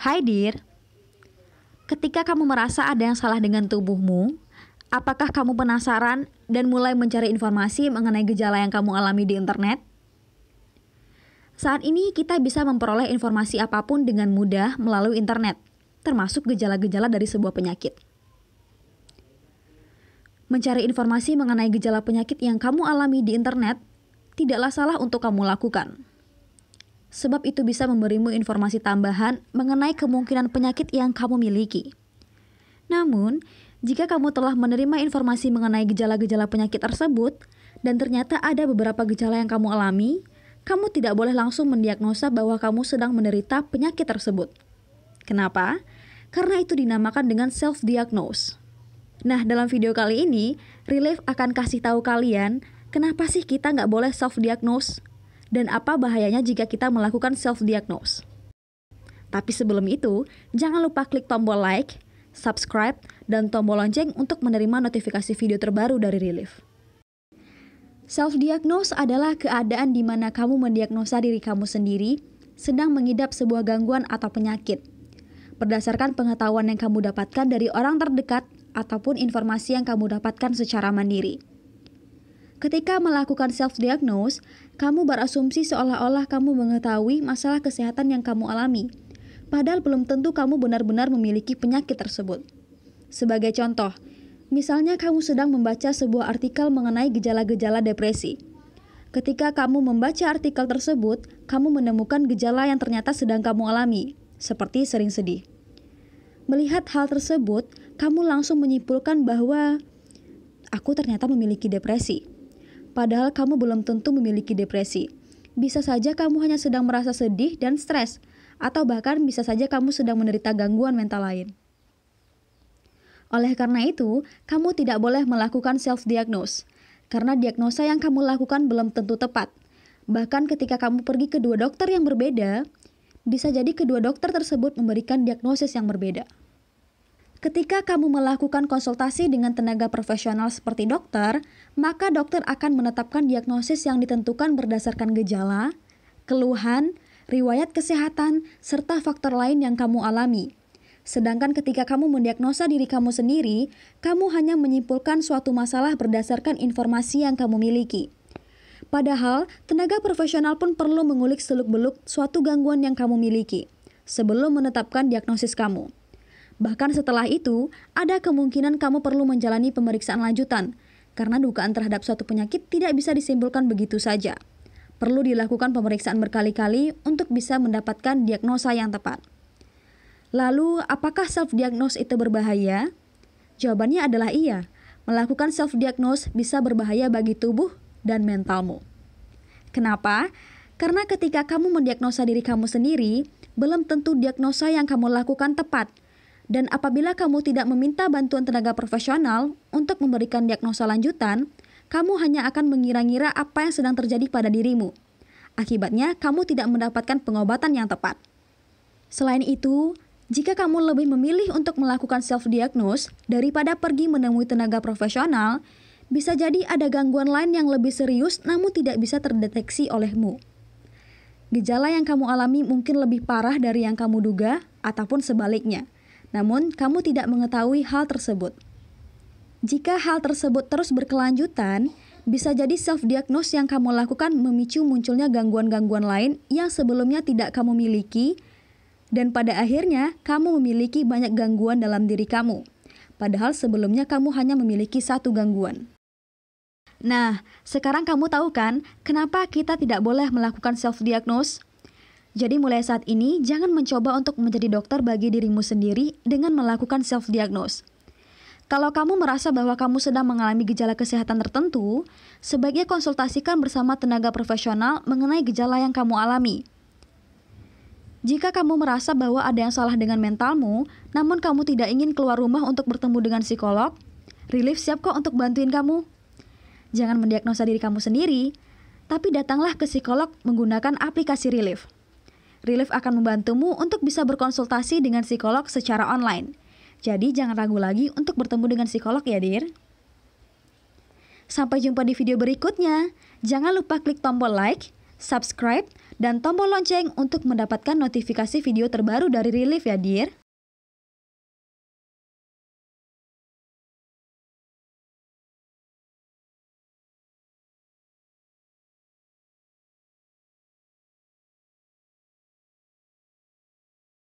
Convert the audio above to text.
Hai Dir, ketika kamu merasa ada yang salah dengan tubuhmu, apakah kamu penasaran dan mulai mencari informasi mengenai gejala yang kamu alami di internet? Saat ini kita bisa memperoleh informasi apapun dengan mudah melalui internet, termasuk gejala-gejala dari sebuah penyakit. Mencari informasi mengenai gejala penyakit yang kamu alami di internet tidaklah salah untuk kamu lakukan. Sebab itu bisa memberimu informasi tambahan mengenai kemungkinan penyakit yang kamu miliki. Namun, jika kamu telah menerima informasi mengenai gejala-gejala penyakit tersebut, dan ternyata ada beberapa gejala yang kamu alami, kamu tidak boleh langsung mendiagnosa bahwa kamu sedang menderita penyakit tersebut. Kenapa? Karena itu dinamakan dengan self-diagnose. Nah, dalam video kali ini, Relief akan kasih tahu kalian kenapa sih kita nggak boleh self-diagnose dan apa bahayanya jika kita melakukan self-diagnose. Tapi sebelum itu, jangan lupa klik tombol like, subscribe, dan tombol lonceng untuk menerima notifikasi video terbaru dari Relief. Self-diagnose adalah keadaan di mana kamu mendiagnosa diri kamu sendiri sedang mengidap sebuah gangguan atau penyakit, berdasarkan pengetahuan yang kamu dapatkan dari orang terdekat ataupun informasi yang kamu dapatkan secara mandiri. Ketika melakukan self-diagnose, kamu berasumsi seolah-olah kamu mengetahui masalah kesehatan yang kamu alami, padahal belum tentu kamu benar-benar memiliki penyakit tersebut. Sebagai contoh, misalnya kamu sedang membaca sebuah artikel mengenai gejala-gejala depresi. Ketika kamu membaca artikel tersebut, kamu menemukan gejala yang ternyata sedang kamu alami, seperti sering sedih. Melihat hal tersebut, kamu langsung menyimpulkan bahwa aku ternyata memiliki depresi. Padahal kamu belum tentu memiliki depresi. Bisa saja kamu hanya sedang merasa sedih dan stres, atau bahkan bisa saja kamu sedang menderita gangguan mental lain. Oleh karena itu, kamu tidak boleh melakukan self-diagnose, karena diagnosa yang kamu lakukan belum tentu tepat. Bahkan ketika kamu pergi ke dua dokter yang berbeda, bisa jadi kedua dokter tersebut memberikan diagnosis yang berbeda. Ketika kamu melakukan konsultasi dengan tenaga profesional seperti dokter, maka dokter akan menetapkan diagnosis yang ditentukan berdasarkan gejala, keluhan, riwayat kesehatan, serta faktor lain yang kamu alami. Sedangkan ketika kamu mendiagnosa diri kamu sendiri, kamu hanya menyimpulkan suatu masalah berdasarkan informasi yang kamu miliki. Padahal, tenaga profesional pun perlu mengulik seluk-beluk suatu gangguan yang kamu miliki sebelum menetapkan diagnosis kamu. Bahkan setelah itu, ada kemungkinan kamu perlu menjalani pemeriksaan lanjutan, karena dugaan terhadap suatu penyakit tidak bisa disimpulkan begitu saja. Perlu dilakukan pemeriksaan berkali-kali untuk bisa mendapatkan diagnosa yang tepat. Lalu, apakah self-diagnose itu berbahaya? Jawabannya adalah iya. Melakukan self-diagnose bisa berbahaya bagi tubuh dan mentalmu. Kenapa? Karena ketika kamu mendiagnosa diri kamu sendiri, belum tentu diagnosa yang kamu lakukan tepat. Dan apabila kamu tidak meminta bantuan tenaga profesional untuk memberikan diagnosa lanjutan, kamu hanya akan mengira-ngira apa yang sedang terjadi pada dirimu. Akibatnya, kamu tidak mendapatkan pengobatan yang tepat. Selain itu, jika kamu lebih memilih untuk melakukan self-diagnose daripada pergi menemui tenaga profesional, bisa jadi ada gangguan lain yang lebih serius namun tidak bisa terdeteksi olehmu. Gejala yang kamu alami mungkin lebih parah dari yang kamu duga ataupun sebaliknya. Namun, kamu tidak mengetahui hal tersebut. Jika hal tersebut terus berkelanjutan, bisa jadi self-diagnose yang kamu lakukan memicu munculnya gangguan-gangguan lain yang sebelumnya tidak kamu miliki, dan pada akhirnya kamu memiliki banyak gangguan dalam diri kamu. Padahal sebelumnya kamu hanya memiliki satu gangguan. Nah, sekarang kamu tahu kan kenapa kita tidak boleh melakukan self-diagnose? Jadi mulai saat ini, jangan mencoba untuk menjadi dokter bagi dirimu sendiri dengan melakukan self-diagnose. Kalau kamu merasa bahwa kamu sedang mengalami gejala kesehatan tertentu, sebaiknya konsultasikan bersama tenaga profesional mengenai gejala yang kamu alami. Jika kamu merasa bahwa ada yang salah dengan mentalmu, namun kamu tidak ingin keluar rumah untuk bertemu dengan psikolog, Relief siap kok untuk bantuin kamu. Jangan mendiagnosa diri kamu sendiri, tapi datanglah ke psikolog menggunakan aplikasi Relief. Relief akan membantumu untuk bisa berkonsultasi dengan psikolog secara online. Jadi jangan ragu lagi untuk bertemu dengan psikolog ya, Dir. Sampai jumpa di video berikutnya. Jangan lupa klik tombol like, subscribe, dan tombol lonceng untuk mendapatkan notifikasi video terbaru dari Relief ya, dear.